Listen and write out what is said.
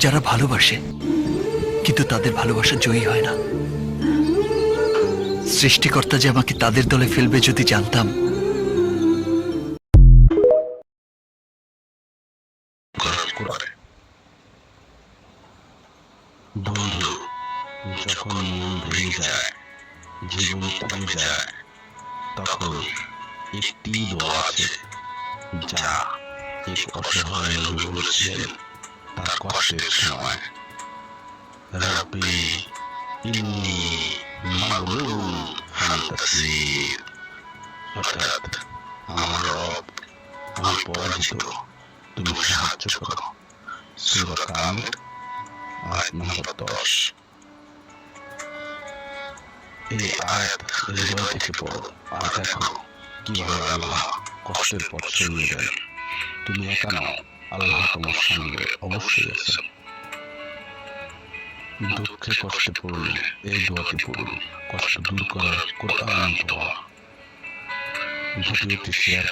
যারা ভালোবাসে কিন্তু তাদের ভালোবাসা জয়ী হয় না। সৃষ্টিকর্তা যে আমাকে তাদের দলে ফেলবে যদি জানতাম। বন্ধু, যখন মন ভেঙে যায়, জীবন থেমে যায়, তখন একটি দোয়া আছে যা এক অসহায় নবী বলেছিলেন তার কষ্টের সময়, রাব্বি ইন্নী মাগলুবুন ফান্তাসির। অর্থাৎ, আমার রব, আমি পরাজিত, তুমি সাহায্য করো। সূরা কামর আয়াত নম্বর 10। এই আয়াত হৃদয় থেকে পড়ো আর দেখো কিভাবে আল্লাহ কষ্টের পথ সরিয়ে দেন। তুমি একা নাও, আল্লাহ তোমার সঙ্গে অবশ্যই আছেন। দুঃখে কষ্টে পড়লে এই দোয়াটি পড়ুন, কষ্ট দূর করার কোরআন দোয়া। ভিডিওটি শেয়ার